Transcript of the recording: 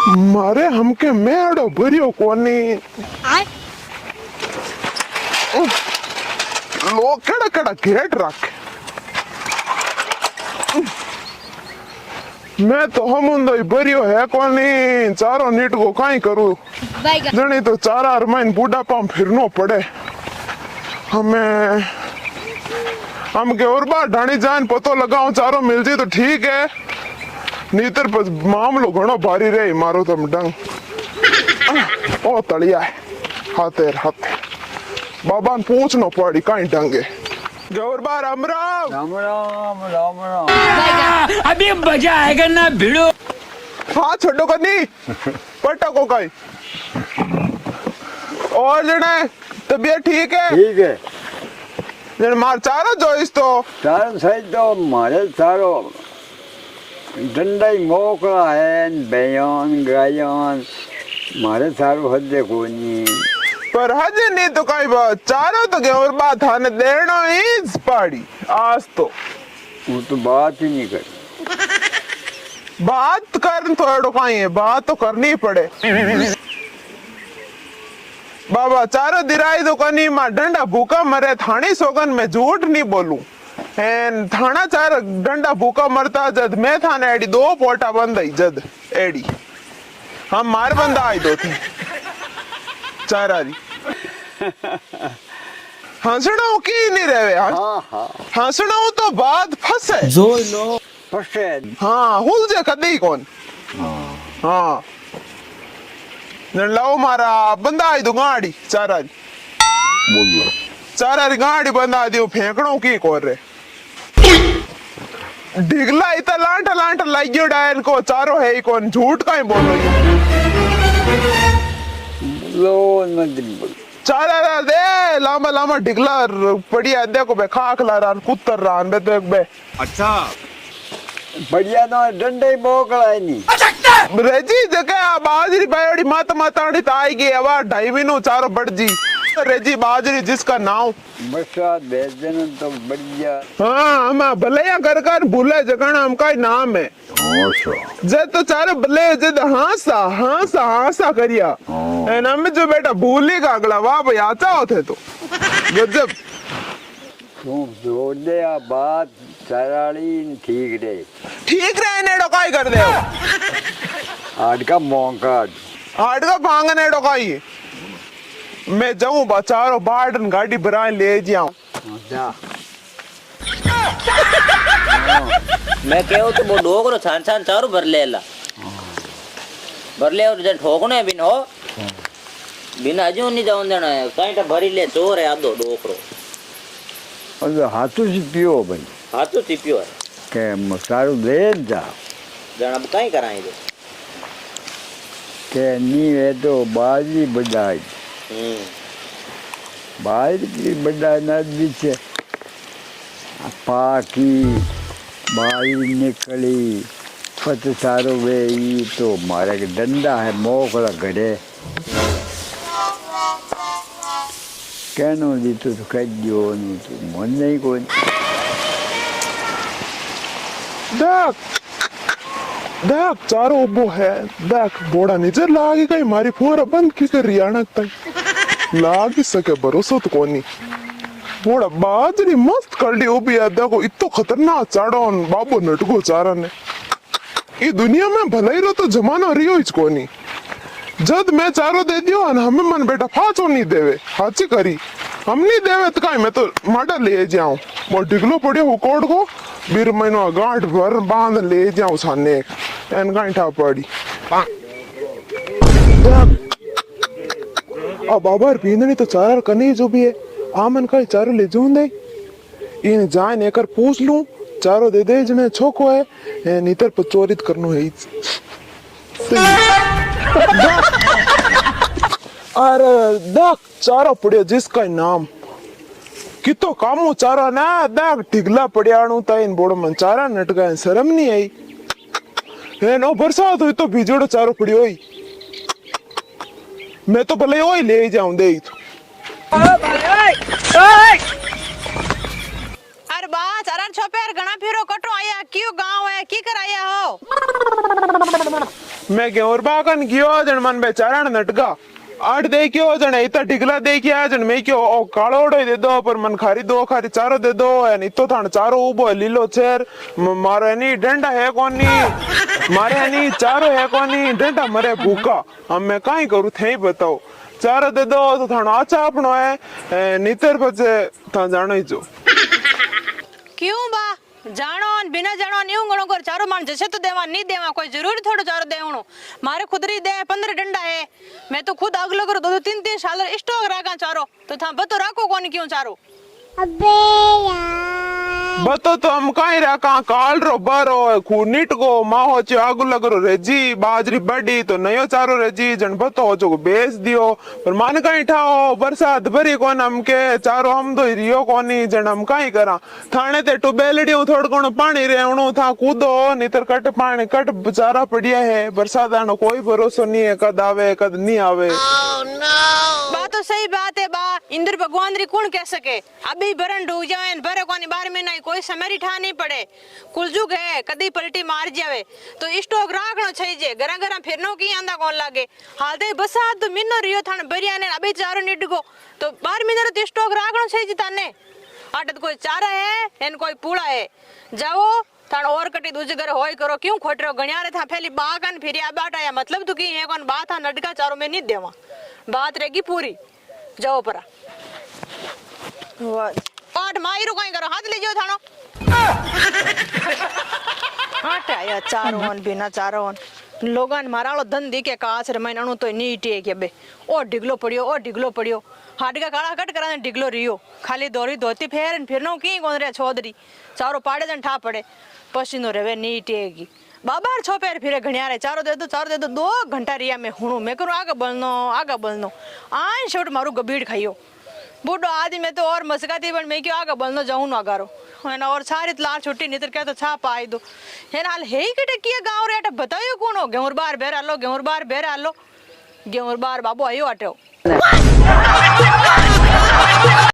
मारे हमके मेड़ो भरियो कोनी लोग केड़ा केड़ा गेट रख मैं तो हम भरियो है कोनी चारों नीट को काई करूं जनी तो चारा अरमान बुढ़ापा फिरनो पड़े हमें हम के और बार ढाणी जान पतो लगाओ चारों मिल जाए तो ठीक है नीतर पर मामलो घणो भारी रे मारो तम डंग ओ तलिया है हाथे हाथे बाबा ने पूछनो पड़ी काई डंगे गौर बार अमराव राम राम राम राम। अभी मजा आएगा ना भिड़ो। हाँ छोड़ो कनी पट्टा को काई और जने तबीयत ठीक है? ठीक है जने मार चारो जो इस तो चारो सही तो मारे चारो डंडा ही मोकला है बयान गायन मारे चारो हद कोनी पर हजे नहीं तो कई बात चारो तो और बात थाने देना ही पड़ी आज तो वो तो बात ही नहीं कर बात कर थोड़ा कहीं है बात तो करनी ही पड़े बाबा चारो दिराई तो कनी मां डंडा भूखा मरे थानी सोगन में झूठ नहीं बोलूं एन थाना चार डंडा भूखा मरता जद मैं थाने एडी दो पोटा बंद आई जद एडी हम मार बंदा आई दो थे चारारी हंसना की नहीं रहे हंसना तो बात फंसे जो लो फंसे हाँ हुल जे कदी कौन हाँ लाओ मारा बंदा आई दो गाड़ी चारारी बोलो चारारी गाड़ी बंदा दियो फेंकणो की कोर रे डिगला इतना लांटा लांटा लाइयो डायल को चारो है ही कौन झूठ का ही बोलो लो मत बोल चारा दे लामा लामा डिगला पड़िया देखो बे खाक ला रान कुत्तर रान बे देख बे अच्छा बढ़िया तो डंडे ही मोकला है नहीं रेजी जगह बाजरी बायोड़ी माता माताड़ी ताएगी आवा ढाईविनो चारो बढ़ जी रेजी बाजरी जिसका नाम बरसात भेज देना तो बढ़िया हाँ हम भले कर कर भूले जगह हमका ही नाम है जब तो चारो भले जद हासा हासा हासा करिया एन हम जो बेटा भूली का अगला वाह भाई आचा होते तो गजब तुम जोड़ दे आ बात चराली ठीक रहे ने डोकाई कर दे आड़ का मौका आड़ का भांगने डोकाई मैं जाऊं बचारो बार्डन गाड़ी भरा ले जाऊं मैं कहूँ तो वो डोगरो छान छान चारू भर ले और जन ठोकने बिन हो बिन अजू नहीं जाऊं देना है कहीं तो भरी ले चोर है आदो डोकरो और हाथों से पियो भाई हाथों से पियो है के मसारो ले जा जन अब कहीं कराएं दो के नी है तो बाजी बजाई बाहर की बड़ा नदी से पाकी बाहर निकली पत सारो वे तो मारे के डंडा है मोकला घड़े कहनो दी तो कह दियो नहीं तो मन नहीं कोई देख देख चारो उबो है देख बोड़ा नीचे लागी कहीं मारी फोरा बंद की कर रियाणा तक लागी सके भरोसा तो कोनी बोड़ा बाजरी मस्त कल्डी उबी है देखो इतो खतरनाक चाड़ो बाबू नटको चारा ने ये दुनिया में भलाई रो तो जमाना रियो इच कोनी जद मैं चारो दे दियो और हमें मन बेटा फाचो नहीं देवे हाची करी हम नहीं देवे तो काई मैं तो माटा ले जाऊं वो डिगलो पड़े हुकोड़ को बीर महीनो गांठ भर बांध ले जाऊं साने एन गांठा पड़ी अब बाबर पींदनी तो चारा कनी जो भी है आमन का चारो ले जूं दे इन जान एकर पूछ लूं चारो दे दे जने छोको है नीतर पर चोरित करनो है अरे देख चारो पड़ियो जिसका नाम कितो कामो चारा ना देख टिगला पड़ियाणु ता इन बोड़ो मन चारा नट गए शर्म नहीं आई है नो बरसात हुई तो भिजोड़ो चारो पड़ियो ही मैं तो भले ओई ले जाऊं दे अरे बा चारा छपेर घना फिरो कटो आया क्यों गांव है की कर आया हो मैं गेहूं बागन गियो जन मन बेचारा नटगा आठ दे क्यों जन इतना ढिगला दे के आया जन मैं क्यों ओ कालोड़ो दे दो पर मन खारी दो खारी चारो दे दो एन इतो थान चारो उबो है लीलो चेर मारो है नी डंडा है कोनी मारे है नी चारो है कोनी डंडा मरे भूखा अब मैं काई करूं थे बताओ चारो दे दो तो थानो अच्छा अपनो है नीतर पचे था जानो ही जो क्यों बा जानो और बिना जानो न्यू गणो कर चारो मान जैसे तो देवा नहीं देवा कोई जरूरी थोड़ो चारो देवणो मारे खुदरी दे 15 डंडा है मैं तो खुद अगलो करो 2-3 साल स्टॉक राखा चारो तो था बतो राखो कोनी क्यों चारो अबे यार बतो तो हम काई रखा काल रो बारो खूनिट को माहो चे आगु लगरो रेजी बाजरी बड़ी तो नयो चारो रेजी जन बतो जो बेच दियो पर मान काई ठाओ बरसात भरी कोन हमके चारो हम दो रियो कोनी जन हम काई करा थाने ते टुबेलडियो थोड़ कोन पानी रेवणो था कूदो नितर कट पानी कट बेचारा पड़िया है बरसात आनो कोई भरोसा नहीं है कद आवे कद नहीं आवे बात तो सही बात है बा इंद्र भगवान री कौन कह सके अभी भरन डूब जाए भरे कोनी 12 महीना कोई समरी ठा नहीं पड़े कुलजुग है कदी पलटी मार जावे तो स्टॉक राखनो चाहिए घरा घरा फिरनो की आंदा कौन लागे हाल ते बसात तो मिनो रियो थान बरिया ने अभी चारो निडगो तो 12 महीना तो स्टॉक राखनो चाहिए ताने आटत कोई चारा है एन कोई पूड़ा है जाओ थान और कटी दूजे घर होय करो क्यों खोटरो गणियारे था फैली बागन फिरिया बाटाया मतलब तो की है कौन बात था नडका चारो में नहीं देवा बात रहेगी पूरी जाओ परा पाठ माई रो कहीं करो हाथ ले जाओ थानो आटे आया चारोन बिना चारोन लोगन मारालो धन दी के कास रे मैनानु तो नीटे के बे ओ डिगलो पड़ियो हाडगा काला कट करा डिगलो रियो खाली दोरी धोती फिरनो की कोन रे छोदरी चारो पाड़े जन ठा पड़े पसीनो रेवे नीटेगी बाबार छोपेर फिरे घणियारे चारो दे दो 2 घंटा रिया में हुणू मैं करूं आगे बलनो आन शोट मारू गबीड़ खाइयो बूढ़ो आदि में तो और मस्काती बन मैं क्यों आगे बलनो जाऊं ना गारो है ना और सारी लाल छुट्टी नितर क्या तो छा पाई दो है ना हाल हे किटे किया गांव रे अटे बतायो कौन हो गेहूं बार बेर आलो गेहूं बार बाबू आयो अटे